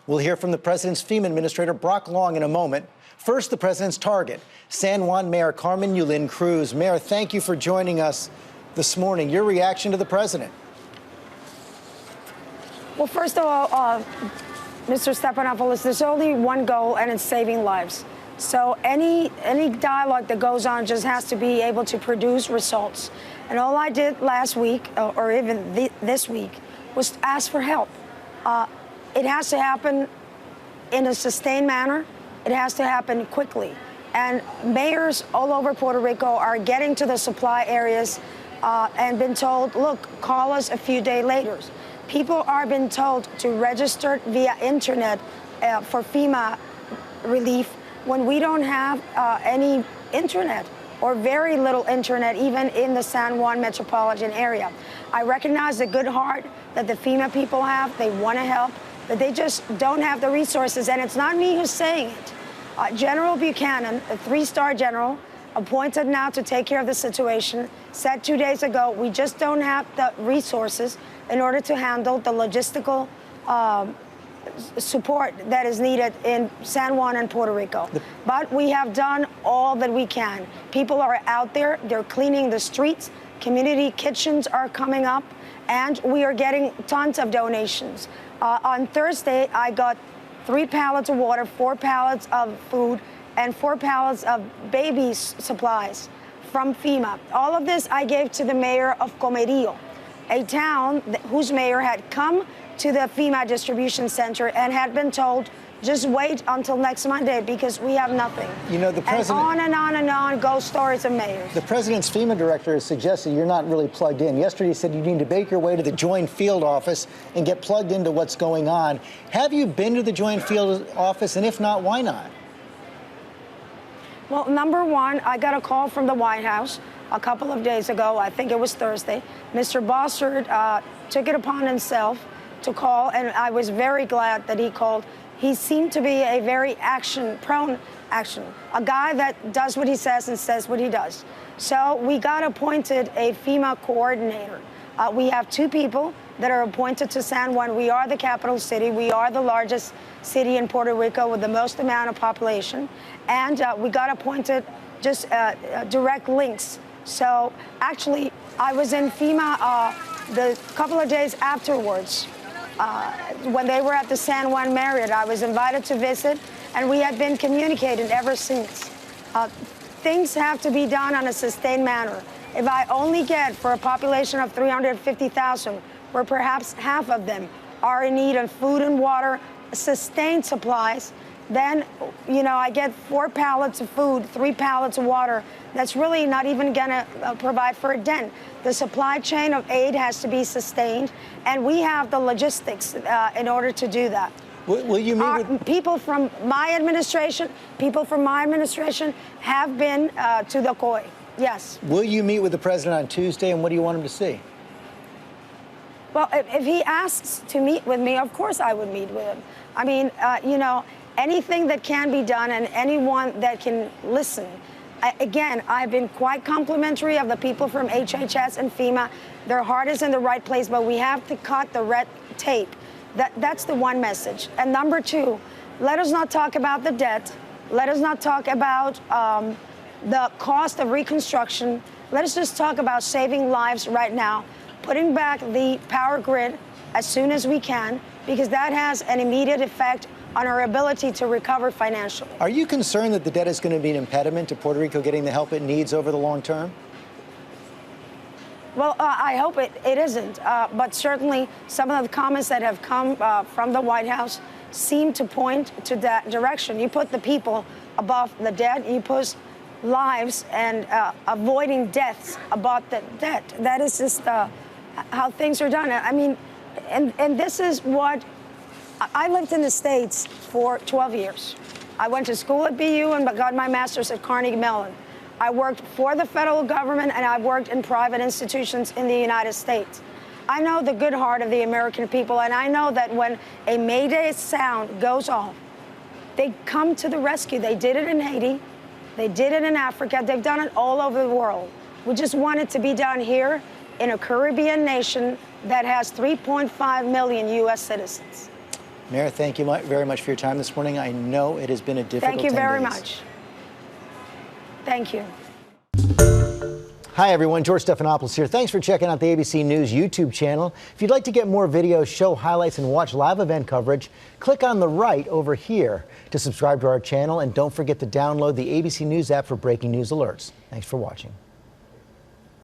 We'll hear from the president's FEMA administrator, Brock Long, in a moment. First, the president's target, San Juan Mayor Carmen Yulin Cruz. Mayor, thank you for joining us this morning. Your reaction to the president? Well, first of all, Mr. Stephanopoulos, there's only one goal, and it's saving lives. So any dialogue that goes on just has to be able to produce results. And all I did last week, or even this week, was ask for help. It has to happen in a sustained manner. It has to happen quickly. And mayors all over Puerto Rico are getting to the supply areas and been told, look, call us a few days later. People are being told to register via internet for FEMA relief when we don't have any internet or very little internet, even in the San Juan metropolitan area. I recognize the good heart that the FEMA people have. They want to help, but they just don't have the resources. And it's not me who's saying it. General Buchanan, a 3-star general, appointed now to take care of the situation, said 2 days ago, we just don't have the resources in order to handle the logistical support that is needed in San Juan and Puerto Rico. But we have done all that we can. People are out there, they're cleaning the streets, community kitchens are coming up, and we are getting tons of donations. On Thursday, I got 3 pallets of water, 4 pallets of food, and 4 pallets of baby supplies from FEMA. All of this I gave to the mayor of Comerío, a town whose mayor had come to the FEMA distribution center and had been told, just wait until next Monday because we have nothing. You know, the president... And on go stories of mayors. The president's FEMA director has suggested you're not really plugged in. Yesterday he said you need to make your way to the Joint Field Office and get plugged into what's going on. Have you been to the Joint Field Office, and if not, why not? Well, number one, I got a call from the White House a couple of days ago. I think it was Thursday. Mr. Bossert took it upon himself to call, and I was very glad that he called. He seemed to be a very prone action, a guy that does what he says and says what he does. So we got appointed a FEMA coordinator. We have 2 people that are appointed to San Juan. We are the capital city. We are the largest city in Puerto Rico with the most amount of population. And we got appointed just direct links. So actually, I was in FEMA the couple of days afterwards. When they were at the San Juan Marriott, I was invited to visit, and we had been communicating ever since. Things have to be done on a sustained manner. If I only get, for a population of 350,000, where perhaps half of them are in need of food and water, sustained supplies, then, you know, I get 4 pallets of food, 3 pallets of water. That's really not even going to provide for a dent. The supply chain of aid has to be sustained, and we have the logistics in order to do that. Will you meet with... People from my administration have been to the COI, yes. Will you meet with the president on Tuesday, and what do you want him to see? Well, if he asks to meet with me, of course I would meet with him. I mean, you know, anything that can be done and anyone that can listen. Again, I've been quite complimentary of the people from HHS and FEMA. Their heart is in the right place, but we have to cut the red tape. That's the one message. And number 2, let us not talk about the debt. Let us not talk about the cost of reconstruction. Let us just talk about saving lives right now, putting back the power grid as soon as we can, because that has an immediate effect on our ability to recover financially. Are you concerned that the debt is going to be an impediment to Puerto Rico getting the help it needs over the long term? Well, I hope it isn't, but certainly some of the comments that have come from the White House seem to point to that direction. You put the people above the debt, you put lives and avoiding deaths above the debt. That is just how things are done. I mean, and this is what, I lived in the States for 12 years. I went to school at BU and got my master's at Carnegie Mellon. I worked for the federal government, and I worked in private institutions in the United States. I know the good heart of the American people, and I know that when a Mayday sound goes off, they come to the rescue. They did it in Haiti. They did it in Africa. They've done it all over the world. We just want it to be done here in a Caribbean nation that has 3.5 million U.S. citizens. Mayor, thank you very much for your time this morning. I know it has been a difficult 10 days. Thank you very much. Thank you. Hi, everyone. George Stephanopoulos here. Thanks for checking out the ABC News YouTube channel. If you'd like to get more videos, show highlights, and watch live event coverage, click on the right over here to subscribe to our channel. And don't forget to download the ABC News app for breaking news alerts. Thanks for watching.